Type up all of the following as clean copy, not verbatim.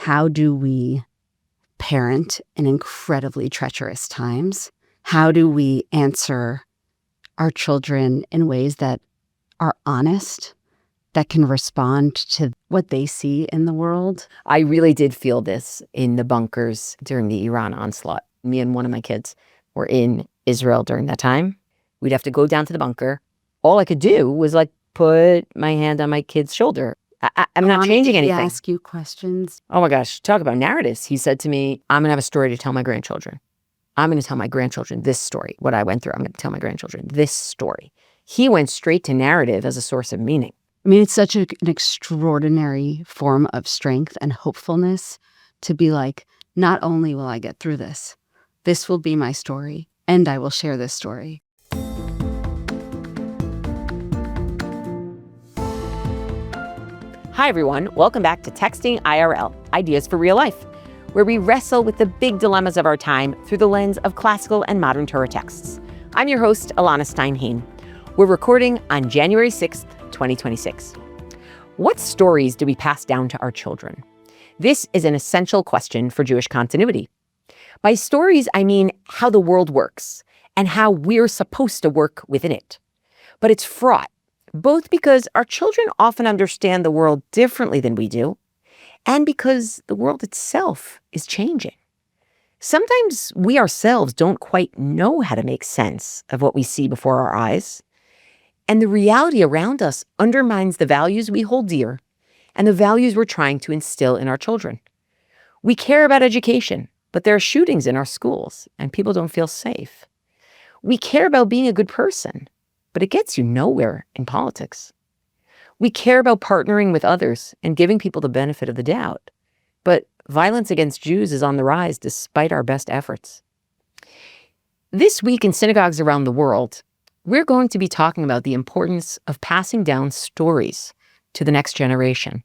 how do we parent in incredibly treacherous times? How do we answer our children in ways that are honest, that can respond to what they see in the world? I really did feel this in the bunkers during the Iran onslaught. Me and one of my kids were in Israel during that time. We'd have to go down to the bunker. All I could do was like put my hand on my kid's shoulder. I'm not changing anything. Did he ask you questions? Oh my gosh, talk about narratives. He said to me, I'm going to have a story to tell my grandchildren. I'm going to tell my grandchildren this story, what I went through. I'm going to tell my grandchildren this story. He went straight to narrative as a source of meaning. I mean, it's such an extraordinary form of strength and hopefulness to be like, not only will I get through this, this will be my story, and I will share this story. Hi, everyone. Welcome back to TEXTing IRL, Ideas for Real Life, where we wrestle with the big dilemmas of our time through the lens of classical and modern Torah texts. I'm your host, Elana Stein Hain. We're recording on January 6th, 2026. What stories do we pass down to our children? This is an essential question for Jewish continuity. By stories, I mean how the world works and how we're supposed to work within it. But it's fraught, both because our children often understand the world differently than we do, and because the world itself is changing. Sometimes we ourselves don't quite know how to make sense of what we see before our eyes, and the reality around us undermines the values we hold dear and the values we're trying to instill in our children. We care about education, but there are shootings in our schools, and people don't feel safe. We care about being a good person, but it gets you nowhere in politics. We care about partnering with others and giving people the benefit of the doubt, but violence against Jews is on the rise despite our best efforts. This week in synagogues around the world, we're going to be talking about the importance of passing down stories to the next generation.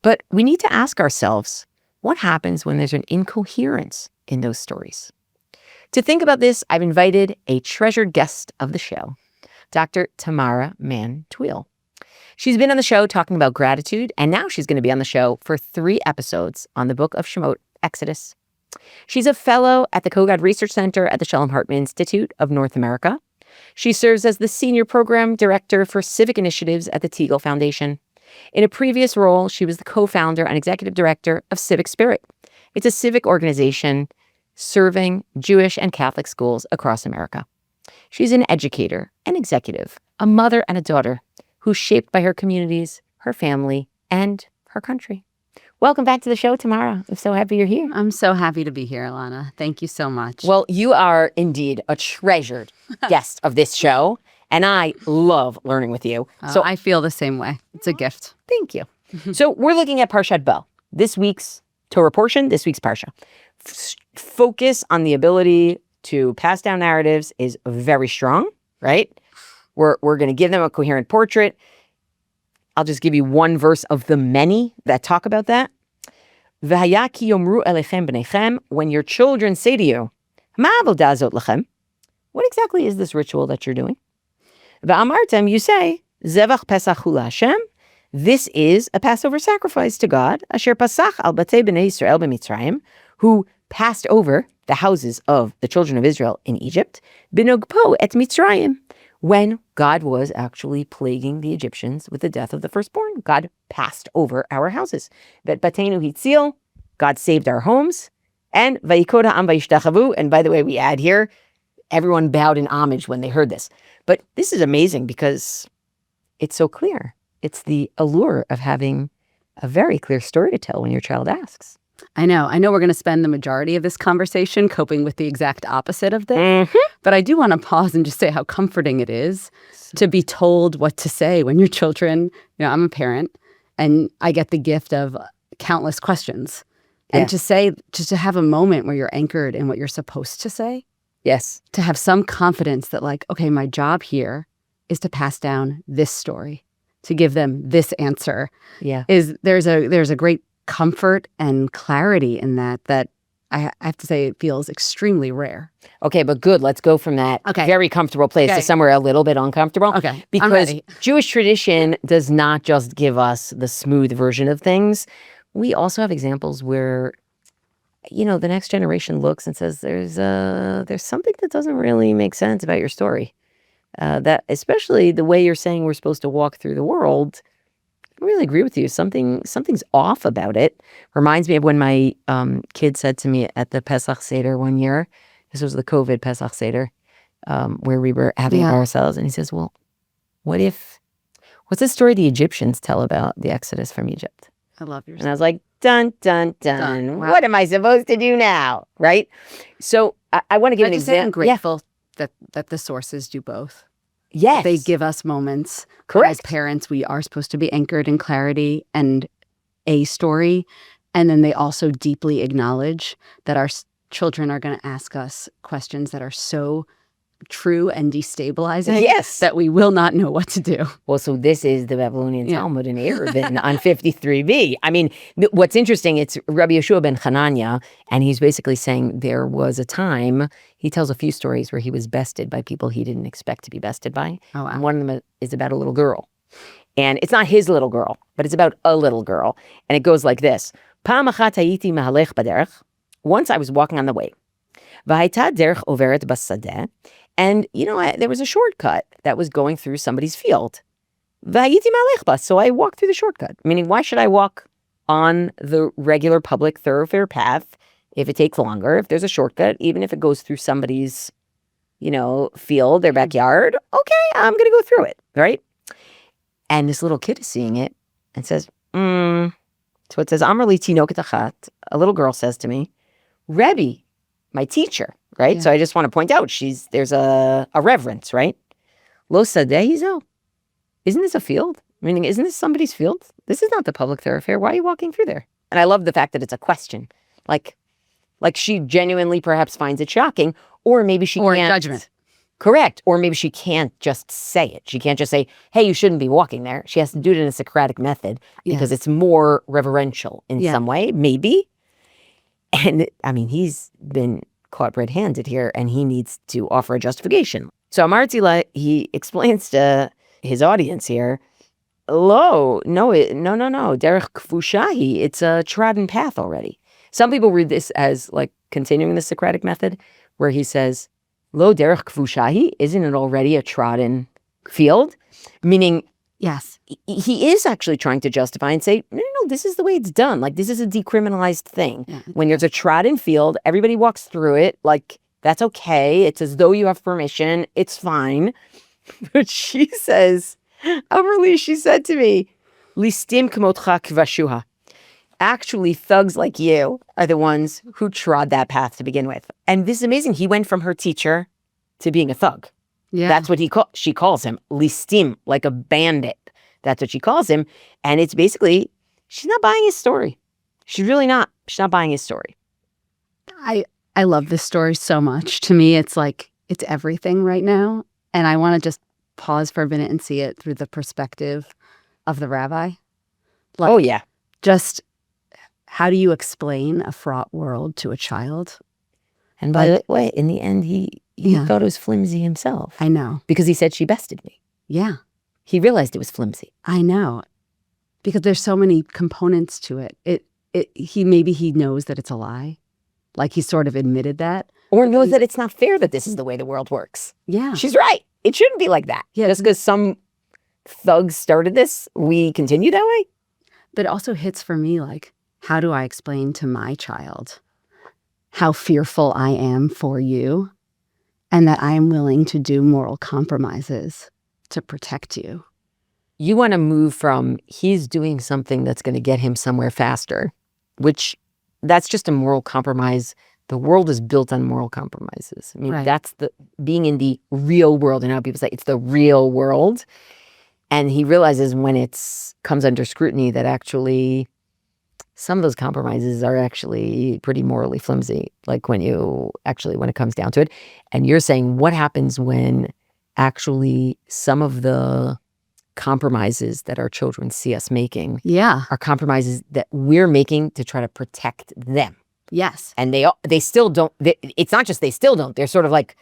But we need to ask ourselves, what happens when there's an incoherence in those stories? To think about this, I've invited a treasured guest of the show, Dr. Tamara Mann Tweel. She's been on the show talking about gratitude, and now she's going to be on the show for 3 episodes on the book of Shemot, Exodus. She's a fellow at the Kogod Research Center at the Shalom Hartman Institute of North America. She serves as the Senior Program Director for Civic Initiatives at the Teagle Foundation. In a previous role, she was the co-founder and executive director of Civic Spirit. It's a civic organization serving Jewish and Catholic schools across America. She's an educator, an executive, a mother and a daughter who's shaped by her communities, her family, and her country. Welcome back to the show, Tamara. I'm so happy you're here. I'm so happy to be here, Elana. Thank you so much. Well, you are indeed a treasured guest of this show, and I love learning with you. So I feel the same way. It's a gift. Thank you. So we're looking at Parashat Bo, this week's Torah portion, this week's Parsha. Focus on the ability to pass down narratives is very strong, right? We're going to give them a coherent portrait. I'll just give you one verse of the many that talk about that. V'haya ki yomru elechem b'nechem, when your children say to you, ma avodah zot lechem, what exactly is this ritual that you're doing? V'amartem, you say, zevach pesach hu Hashem, this is a Passover sacrifice to God, asher pasach al batei b'nei Yisrael b'Mitzrayim, who passed over the houses of the children of Israel in Egypt, b'nogpo et Mitzrayim, when God was actually plaguing the Egyptians with the death of the firstborn. God passed over our houses. Vet batenu hitzil, God saved our homes. And vayikod ha'am vayishtachavu, and by the way, we add here, everyone bowed in homage when they heard this. But this is amazing because it's so clear. It's the allure of having a very clear story to tell when your child asks. I know we're going to spend the majority of this conversation coping with the exact opposite of this. Mm-hmm. But I do want to pause and just say how comforting it is to be told what to say when your children, I'm a parent and I get the gift of countless questions. Yeah. And to have a moment where you're anchored in what you're supposed to say. Yes. To have some confidence that like, okay, my job here is to pass down this story, to give them this answer. Yeah. There's a great comfort and clarity in that I have to say it feels extremely rare. Okay, but good. Let's go from that very comfortable place to somewhere a little bit uncomfortable. Okay, because Jewish tradition does not just give us the smooth version of things, we also have examples where, the next generation looks and says, there's something that doesn't really make sense about your story. That especially the way you're saying we're supposed to walk through the world, I really agree with you. Something's off about it. Reminds me of when my kid said to me at the Pesach Seder one year, this was the COVID Pesach Seder, where we were having ourselves, and he says, well, what's the story the Egyptians tell about the Exodus from Egypt? I love your And I was like, dun, dun, dun. Wow. What am I supposed to do now? Right? So I want to give an example. I'm grateful that the sources do both. Yes. They give us moments. Correct. As parents, we are supposed to be anchored in clarity and a story. And then they also deeply acknowledge that our children are going to ask us questions that are so true and destabilizing that we will not know what to do. Well, so this is the Babylonian Talmud in Eruvin on 53b. I mean, what's interesting, it's Rabbi Yeshua ben Hanania, and he's basically saying there was a time, he tells a few stories where he was bested by people he didn't expect to be bested by. Oh, wow. And one of them is about a little girl. And it's not his little girl, but it's about a little girl. And it goes like this. Pa'am achat hayiti mahalech baderech. Once I was walking on the way. V'hayta derech overet basadeh. And, there was a shortcut that was going through somebody's field. So I walked through the shortcut. Meaning, why should I walk on the regular public thoroughfare path if it takes longer, if there's a shortcut, even if it goes through somebody's, field, their backyard? Okay, I'm going to go through it, right? And this little kid is seeing it and says, So it says, Amar li tinoket achat. A little girl says to me, Rebbe, my teacher, right? Yeah. So I just want to point out, there's a reverence, right? Lo sadeh hizo. Isn't this a field? Meaning, isn't this somebody's field? This is not the public thoroughfare. Why are you walking through there? And I love the fact that it's a question. Like she genuinely perhaps finds it shocking, or maybe she can't. Or judgment. Correct. Or maybe she can't just say it. She can't just say, hey, you shouldn't be walking there. She has to do it in a Socratic method because it's more reverential in some way, maybe. And I mean, he's been caught red-handed here, and he needs to offer a justification. So Amartila, he explains to his audience here, no, derech kfushahi, it's a trodden path already. Some people read this as like continuing the Socratic method, where he says, lo derech kfushahi, isn't it already a trodden field? Meaning, yes, he is actually trying to justify and say, no, this is the way it's done. Like, this is a decriminalized thing. Yeah. When there's a trodden field, everybody walks through it. Like, that's okay. It's as though you have permission. It's fine. But she says, Amberly, she said to me, listim kmotcha kvashuha. Actually, thugs like you are the ones who trod that path to begin with. And this is amazing. He went from her teacher to being a thug. Yeah. That's what she calls him. Listim, like a bandit. That's what she calls him. And it's basically, she's not buying his story. She's really not. She's not buying his story. I love this story so much. To me, it's like, it's everything right now. And I want to just pause for a minute and see it through the perspective of the rabbi. Like, oh, yeah. Just how do you explain a fraught world to a child? And by the way, in the end, he thought it was flimsy himself. I know. Because he said she bested me. Yeah. He realized it was flimsy. I know. Because there's so many components to it. He knows that it's a lie. Like, he sort of admitted that. Or knows that it's not fair that this is the way the world works. Yeah. She's right. It shouldn't be like that. Yeah. Just because some thugs started this, we continue that way. But it also hits for me, like, how do I explain to my child how fearful I am for you and that I am willing to do moral compromises to protect you? You want to move from he's doing something that's going to get him somewhere faster, which that's just a moral compromise. The world is built on moral compromises. I mean, that's the being in the real world. And now people say it's the real world. And he realizes when it comes under scrutiny that actually some of those compromises are actually pretty morally flimsy. Like when it comes down to it. And you're saying what happens when actually some of the compromises that our children see us making are compromises that we're making to try to protect them. Yes. And they still don't, it's not just they still don't, they're sort of like,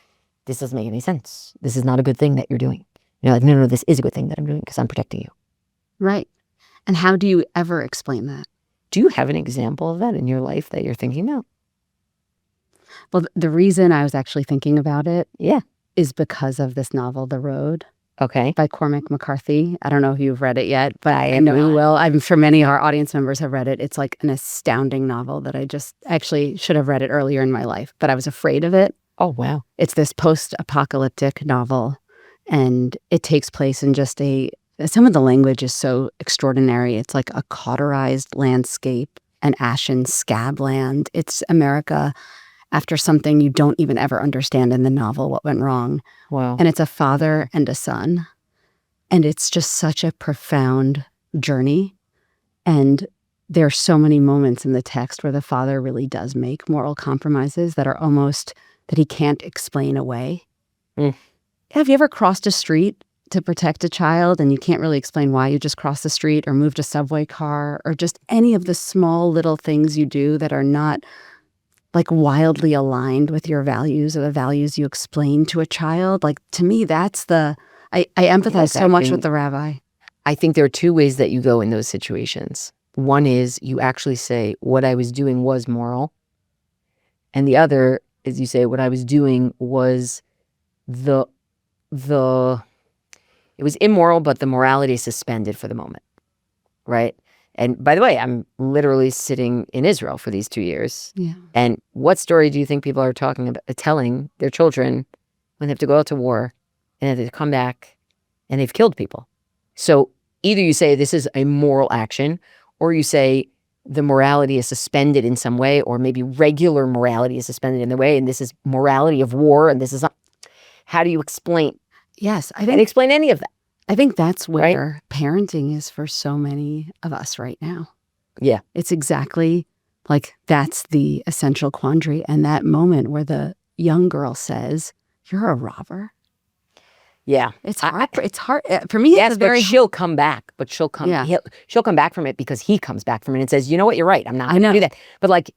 this doesn't make any sense. This is not a good thing that you're doing. You're like, no, this is a good thing that I'm doing because I'm protecting you. Right. And how do you ever explain that? Do you have an example of that in your life that you're thinking about? Well, the reason I was actually thinking about it Yeah. is because of this novel, The Road, Okay. by Cormac McCarthy. I don't know if you've read it yet, but I I have know you not. will. I'm sure many of our audience members have read it. It's like an astounding novel that I just actually should have read it earlier in my life, but I was afraid of it. Oh, wow. It's this post-apocalyptic novel, and it takes place in just some of the language is so extraordinary. It's like a cauterized landscape, an ashen scab land. It's America after something you don't even ever understand in the novel what went wrong. Wow. And it's a father and a son. And it's just such a profound journey. And there are so many moments in the text where the father really does make moral compromises that are almost that he can't explain away. Mm. Have you ever crossed a street to protect a child and you can't really explain why you just crossed the street or moved a subway car or just any of the small little things you do that are not like wildly aligned with your values or the values you explain to a child? Like, to me, that's I empathize so much with the rabbi. I think there are two ways that you go in those situations. One is you actually say, what I was doing was moral. And the other is you say, what I was doing was it was immoral, but the morality is suspended for the moment, right? And by the way, I'm literally sitting in Israel for these 2 years. Yeah. And what story do you think people are telling their children when they have to go out to war and they come back and they've killed people? So either you say this is a moral action, or you say the morality is suspended in some way, or maybe regular morality is suspended in the way, and this is morality of war, and this is not. How do you explain? Yes, I And think explain any of that. I think that's where parenting is for so many of us right now. Yeah. It's exactly like that's the essential quandary. And that moment where the young girl says, "You're a robber." Yeah. It's hard. It's hard. For me, Yes, it's very but she'll come back. But she'll come back from it because he comes back from it and says, you know what, you're right. I'm not going to do that. But like,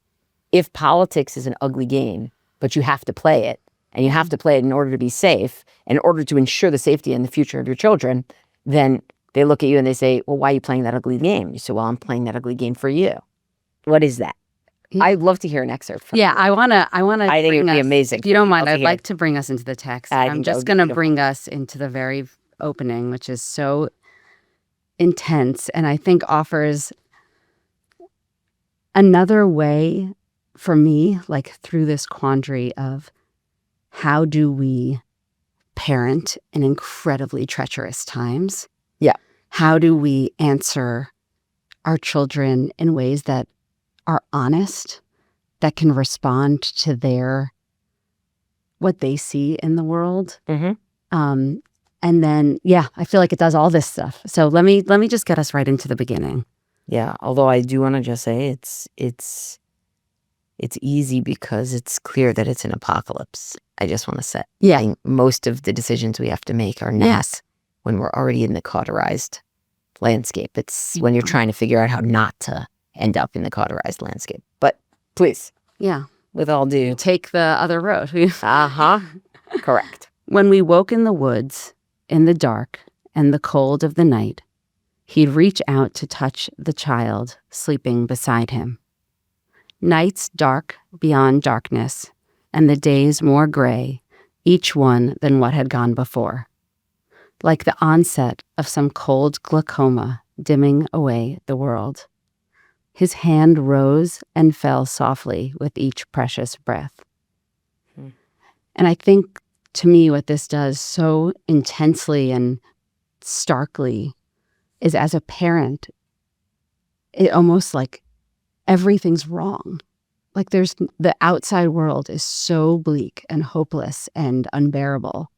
if politics is an ugly game, but you have to play it, and you have to play it in order to be safe, in order to ensure the safety and the future of your children, then they look at you and they say, well, why are you playing that ugly game? You say, well, I'm playing that ugly game for you. What is that? Yeah. I'd love to hear an excerpt from you. I want to. I think it would be amazing. If you don't mind, I'd like to bring us into the text. I'm just going to bring us into the very opening, which is so intense and I think offers another way for me, like through this quandary of how do we parent in incredibly treacherous times? Yeah. How do we answer our children in ways that are honest, that can respond to what they see in the world? Mm-hmm. And then, I feel like it does all this stuff. So let me just get us right into the beginning. Yeah, although I do want to just say it's easy because it's clear that it's an apocalypse. I just want to say. Yeah. I think most of the decisions we have to make are not when we're already in the cauterized landscape. It's when you're trying to figure out how not to end up in the cauterized landscape. But please. Yeah. With all due. Take the other road. Correct. When we woke in the woods, in the dark and the cold of the night, he'd reach out to touch the child sleeping beside him. Nights dark beyond darkness, and the days more gray, each one than what had gone before. Like the onset of some cold glaucoma dimming away the world. His hand rose and fell softly with each precious breath. And I think, to me, what this does so intensely and starkly is, as a parent, it almost like everything's wrong. Like the outside world is so bleak and hopeless and unbearable.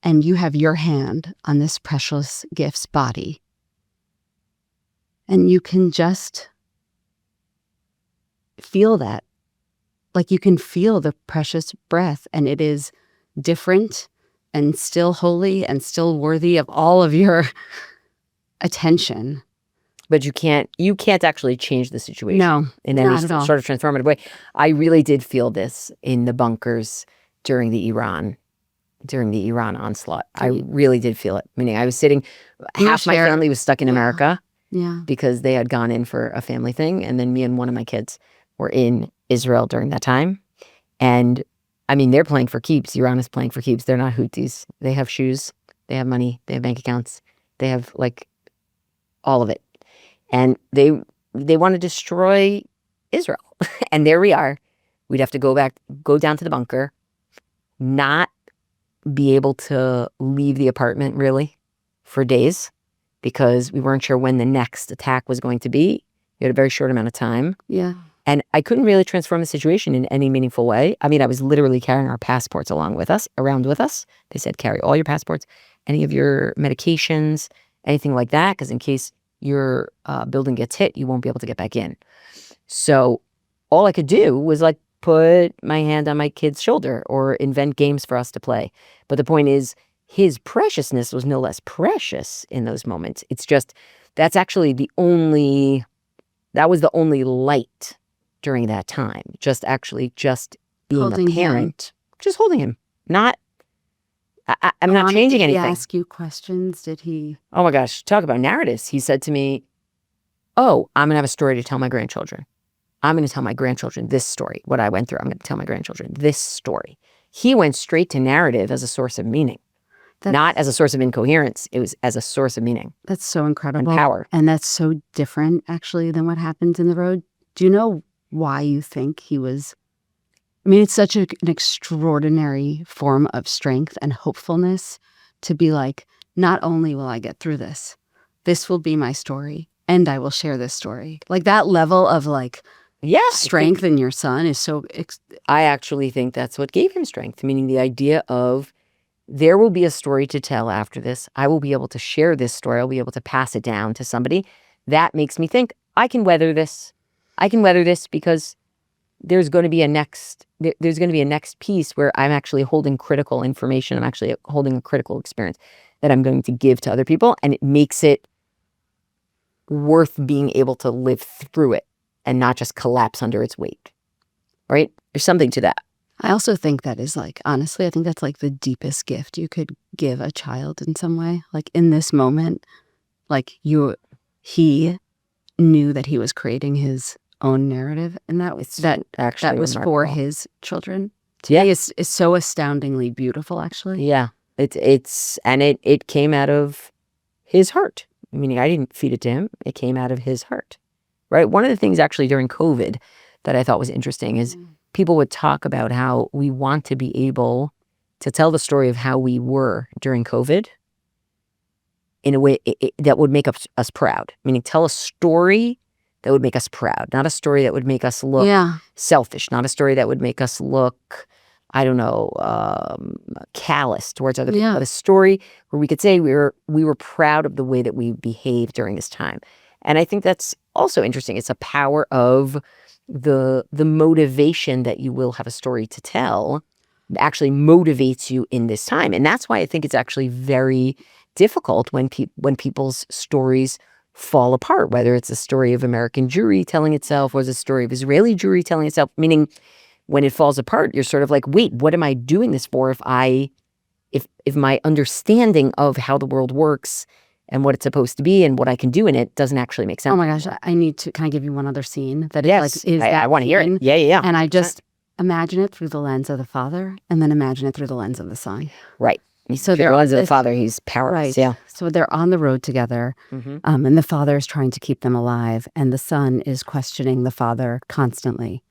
And you have your hand on this precious gift's body. And you can just feel that. Like you can feel the precious breath, and it is different and still holy and still worthy of all of your attention. But you can't actually change the situation. No, in any sort of transformative way. I really did feel this in the bunkers during the Iran onslaught. I really did feel it. Meaning I was sitting, half my family was stuck in America. Yeah. because they had gone in for a family thing. And then me and one of my kids were in Israel during that time. And I mean, they're playing for keeps. Irana's playing for keeps. They're not Houthis. They have shoes. They have money. They have bank accounts. They have like all of it. And they want to destroy Israel. And there we are. We'd have to go down to the bunker, not be able to leave the apartment really for days because we weren't sure when the next attack was going to be. We had a very short amount of time. Yeah. And I couldn't really transform the situation in any meaningful way. I mean, I was literally carrying our passports around with us. They said, carry all your passports, any of your medications, anything like that, because in case your building gets hit, you won't be able to get back in. So all I could do was like put my hand on my kid's shoulder or invent games for us to play. But the point is, his preciousness was no less precious in those moments. It's just, that was the only light during that time. Just being Holding a parent. him. Just holding him. I'm not changing anything. Did he ask you questions? Did he? Oh my gosh, talk about narratives. He said to me, oh, I'm going to have a story to tell my grandchildren. I'm going to tell my grandchildren this story, what I went through. I'm going to tell my grandchildren this story. He went straight to narrative as a source of meaning, not as a source of incoherence. It was as a source of meaning. That's so incredible. And power. And that's so different, actually, than what happens in the road. Do you know why you think he was? I mean, it's such an extraordinary form of strength and hopefulness to be like, not only will I get through this will be my story, and I will share this story. Like that level of like, strength in your son is so... I actually think that's what gave him strength, meaning the idea of there will be a story to tell after this. I will be able to share this story. I'll be able to pass it down to somebody. That makes me think I can weather this. I can weather this because there's going to be a next piece where I'm actually holding critical information. I'm actually holding a critical experience that I'm going to give to other people. And it makes it worth being able to live through it and not just collapse under its weight, right? There's something to that. I also think that is like, honestly, I think that's like the deepest gift you could give a child in some way. Like in this moment, like he knew that he was creating his own narrative, and that was for his children. Yeah, is so astoundingly beautiful, actually. Yeah, it came out of his heart. Meaning, I didn't feed it to him; it came out of his heart, right? One of the things actually during COVID that I thought was interesting is people would talk about how we want to be able to tell the story of how we were during COVID in a way that would make us proud. Meaning, tell a story that would make us proud, not a story that would make us look selfish, not a story that would make us look, I don't know, callous towards other people, but a story where we could say we were proud of the way that we behaved during this time. And I think that's also interesting. It's a power of the motivation that you will have a story to tell actually motivates you in this time. And that's why I think it's actually very difficult when people's stories fall apart, whether it's a story of American Jewry telling itself or it's a story of Israeli Jewry telling itself, meaning when it falls apart, you're sort of like, wait, what am I doing this for if my understanding of how the world works and what it's supposed to be and what I can do in it doesn't actually make sense? Oh my gosh, can I give you one other scene that I want to hear it. Yeah. And I just imagine it through the lens of the Father and then imagine it through the lens of the Son. Right. So they're on the Father, he's powerless. Right. Yeah. So they're on the road together, and the Father is trying to keep them alive, and the Son is questioning the Father constantly.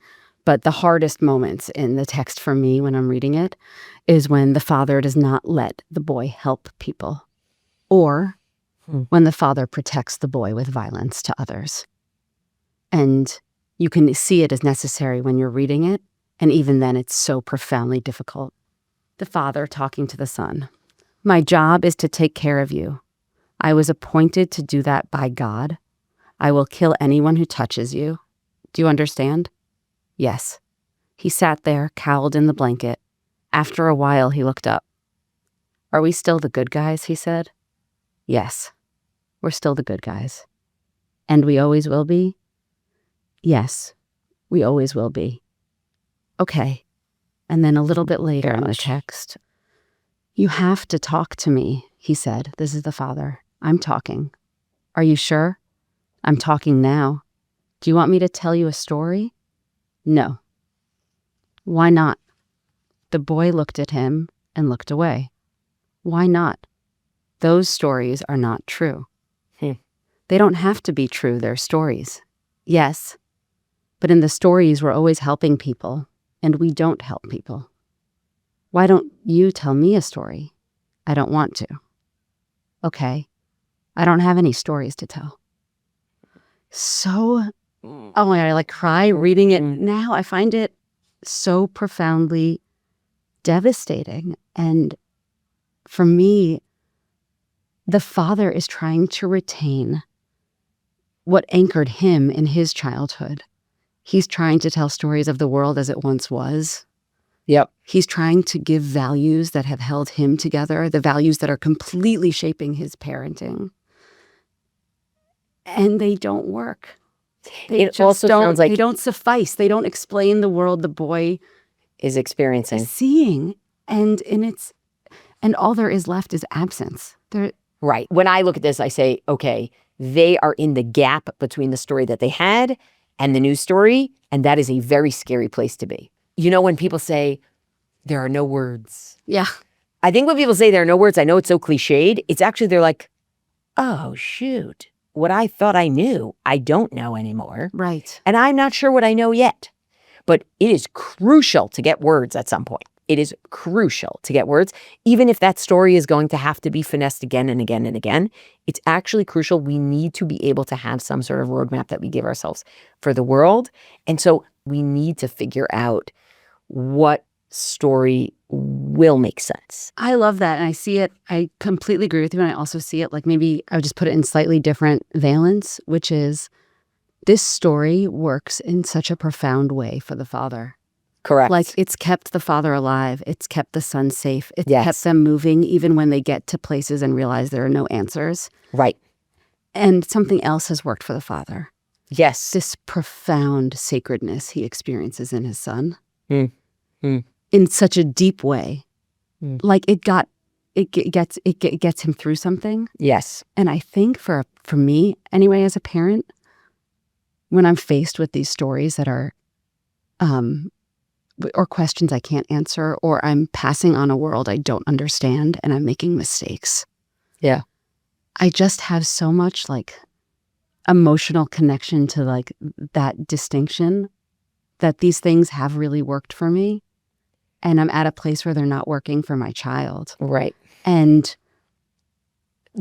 But the hardest moments in the text for me when I'm reading it is when the Father does not let the boy help people, or when the Father protects the boy with violence to others. And you can see it as necessary when you're reading it, and even then it's so profoundly difficult. The Father talking to the Son. My job is to take care of you. I was appointed to do that by God. I will kill anyone who touches you. Do you understand? Yes. He sat there, cowled in the blanket. After a while, he looked up. Are we still the good guys? He said. Yes, we're still the good guys. And we always will be? Yes, we always will be. Okay. And then a little bit later in the text, you have to talk to me, he said. This is the Father. I'm talking. Are you sure? I'm talking now. Do you want me to tell you a story? No. Why not? The boy looked at him and looked away. Why not? Those stories are not true. They don't have to be true, they're stories. Yes, but in the stories we're always helping people, and we don't help people. Why don't you tell me a story? I don't want to. Okay, I don't have any stories to tell. So, oh my God, I like cry reading it now. I find it so profoundly devastating. And for me, the father is trying to retain what anchored him in his childhood. He's trying to tell stories of the world as it once was. Yep. He's trying to give values that have held him together, the values that are completely shaping his parenting. And they don't work. It also sounds like they don't suffice. They don't explain the world the boy is experiencing. Seeing. And all there is left is absence. Right. When I look at this, I say, okay, they are in the gap between the story that they had and the new story, and that is a very scary place to be. You know, when people say, there are no words. Yeah. I think when people say there are no words, I know it's so cliched, it's actually they're like, oh, shoot. What I thought I knew, I don't know anymore. Right. And I'm not sure what I know yet. But it is crucial to get words at some point. It is crucial to get words, even if that story is going to have to be finessed again and again and again. It's actually crucial. We need to be able to have some sort of roadmap that we give ourselves for the world. And so we need to figure out what story will make sense. I love that. And I see it. I completely agree with you. And I also see it like maybe I would just put it in slightly different valence, which is this story works in such a profound way for the father. Correct. Like it's kept the father alive. It's kept the son safe. It's kept them moving even when they get to places and realize there are no answers. Right. And something else has worked for the father. Yes. This profound sacredness he experiences in his son in such a deep way. Like it gets him through something. Yes. And I think for me, anyway, as a parent, when I'm faced with these stories that are or questions I can't answer, or I'm passing on a world I don't understand and I'm making mistakes. Yeah. I just have so much like emotional connection to like that distinction that these things have really worked for me. And I'm at a place where they're not working for my child. Right. And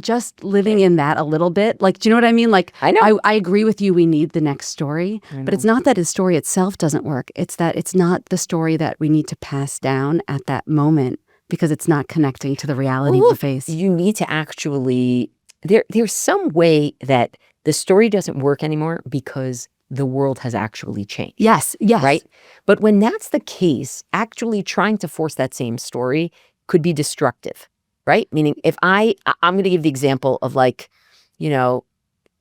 just living in that a little bit, like, do you know what I mean? Like, I know. I agree with you. We need the next story, but it's not that his story itself doesn't work. It's that it's not the story that we need to pass down at that moment because it's not connecting to the reality of the face. You need to actually, there's some way that the story doesn't work anymore because the world has actually changed. Yes. Right? But when that's the case, actually trying to force that same story could be destructive. Right? Meaning if I'm going to give the example of like, you know,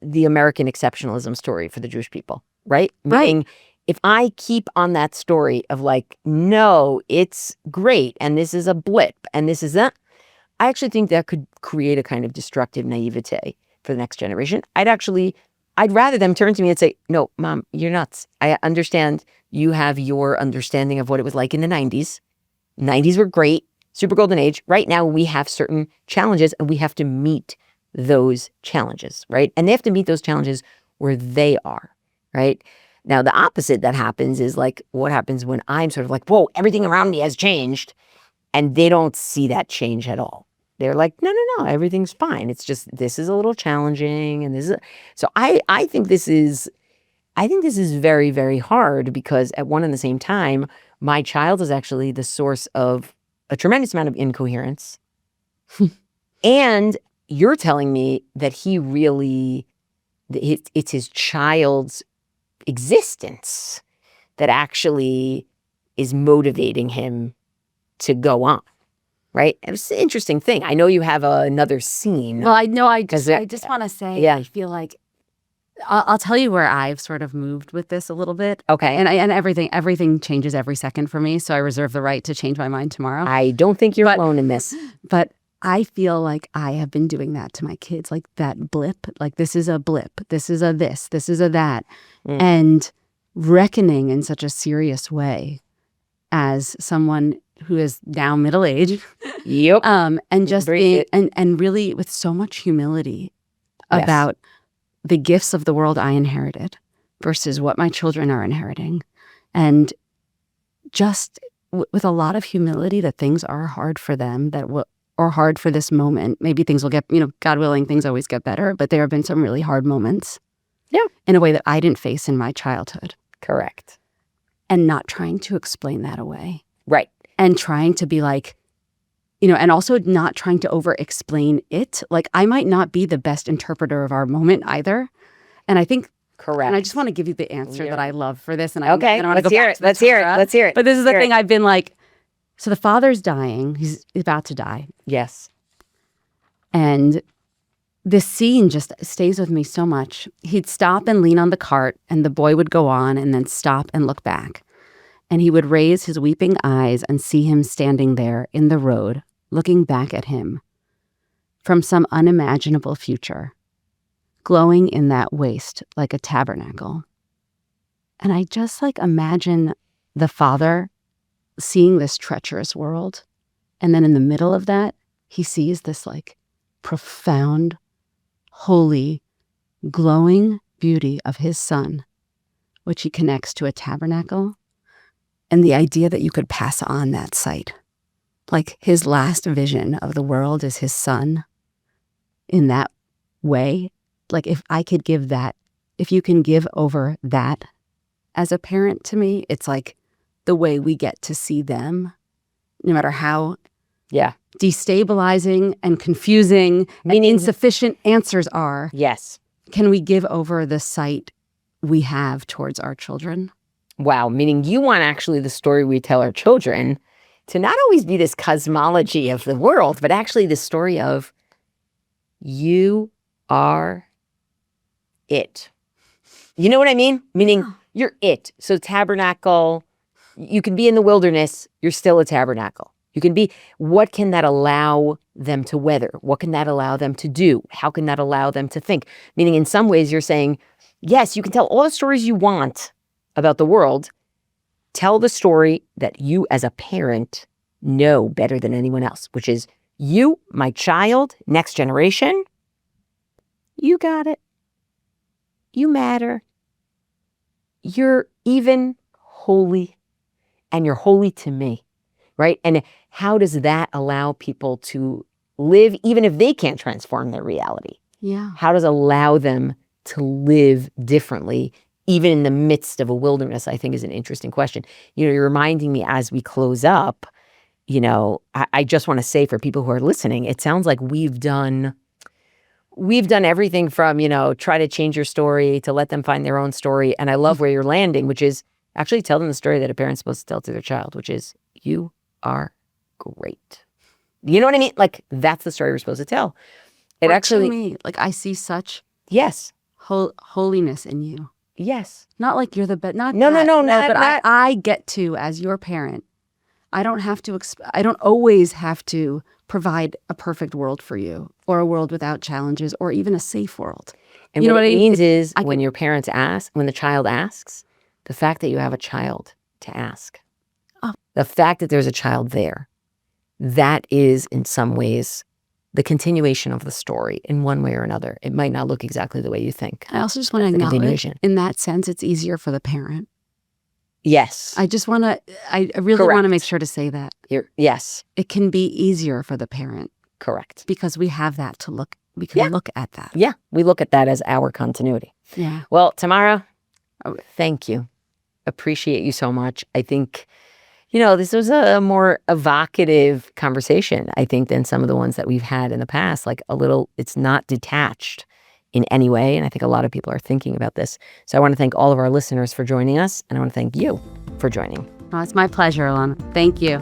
the American exceptionalism story for the Jewish people, right? Meaning if I keep on that story of like, no, it's great and this is a blip and this is that, I actually think that could create a kind of destructive naivete for the next generation. I'd rather them turn to me and say, no, Mom, you're nuts. I understand you have your understanding of what it was like in the 90s. 90s were great. Super golden age. Right now, we have certain challenges and we have to meet those challenges, right? And they have to meet those challenges where they are, right? Now, the opposite that happens is like what happens when I'm sort of like, whoa, everything around me has changed. And they don't see that change at all. They're like, no, everything's fine. It's just, this is a little challenging. And this is, so I think this is very, very hard because at one and the same time, my child is actually the source of a tremendous amount of incoherence. And you're telling me that he really, it's his child's existence that actually is motivating him to go on, right? It's an interesting thing. I know you have another scene. Well, I know. I just want to say, I feel like I'll tell you where I've sort of moved with this a little bit. Okay. And everything changes every second for me, so I reserve the right to change my mind tomorrow. I don't think you're alone in this. But I feel like I have been doing that to my kids, like that blip, like this is a blip, this is a this is a that. And reckoning in such a serious way as someone who is now middle-aged. Yep. And just being, and really with so much humility about the gifts of the world I inherited versus what my children are inheriting. And just with a lot of humility that things are hard for them, or hard for this moment. Maybe things will get, God willing, things always get better, but there have been some really hard moments. Yeah. In a way that I didn't face in my childhood. Correct. And not trying to explain that away. Right. And trying to be like, and also not trying to over-explain it. Like, I might not be the best interpreter of our moment either. And I think, correct. And I just want to give you the answer that I love for this. And okay, let's hear it. Let's hear it. But this is the thing I've been like, so the father's dying. He's about to die. Yes. And this scene just stays with me so much. He'd stop and lean on the cart, and the boy would go on and then stop and look back. And he would raise his weeping eyes and see him standing there in the road, looking back at him from some unimaginable future, glowing in that waste like a tabernacle. And I just imagine the father seeing this treacherous world, and then in the middle of that, he sees this profound, holy, glowing beauty of his son, which he connects to a tabernacle, and the idea that you could pass on that sight. Like his last vision of the world is his son in that way. Like if I could give that, if you can give over that as a parent to me, it's like the way we get to see them, no matter how destabilizing and confusing and insufficient answers are. Yes. Can we give over the sight we have towards our children? Wow. Meaning you want actually the story we tell our children to not always be this cosmology of the world, but actually the story of you are it. You know what I mean? Meaning you're it. So tabernacle, you can be in the wilderness, you're still a tabernacle. You can be, what can that allow them to weather? What can that allow them to do? How can that allow them to think? Meaning in some ways you're saying, yes, you can tell all the stories you want about the world. Tell the story that you as a parent know better than anyone else, which is you, my child, next generation, you got it. You matter. You're even holy, and you're holy to me, right? And how does that allow people to live, even if they can't transform their reality? Yeah. How does it allow them to live differently, even in the midst of a wilderness, I think is an interesting question. You're reminding me as we close up, I just want to say for people who are listening, it sounds like we've done everything from, try to change your story to let them find their own story. And I love where you're landing, which is actually tell them the story that a parent's supposed to tell to their child, which is you are great. You know what I mean? Like that's the story we're supposed to tell. It or actually, to me, I see such holiness in you. Yes. Not like you're the best. Not but I get to, as your parent, I don't have to. I don't always have to provide a perfect world for you, or a world without challenges, or even a safe world. And what it means is when your parents ask, when the child asks, the fact that you have a child to ask, the fact that there's a child there, that is in some ways the continuation of the story in one way or another. It might not look exactly the way you think. I also just want to acknowledge, in that sense, it's easier for the parent. Yes. I really want to make sure to say that. Yes. It can be easier for the parent. Correct. Because we have that to look, we can look at that. Yeah. We look at that as our continuity. Yeah. Well, Tamara, thank you. Appreciate you so much. I think, this was a more evocative conversation, I think, than some of the ones that we've had in the past. It's not detached in any way. And I think a lot of people are thinking about this. So I want to thank all of our listeners for joining us. And I want to thank you for joining. Oh, it's my pleasure, Elana. Thank you.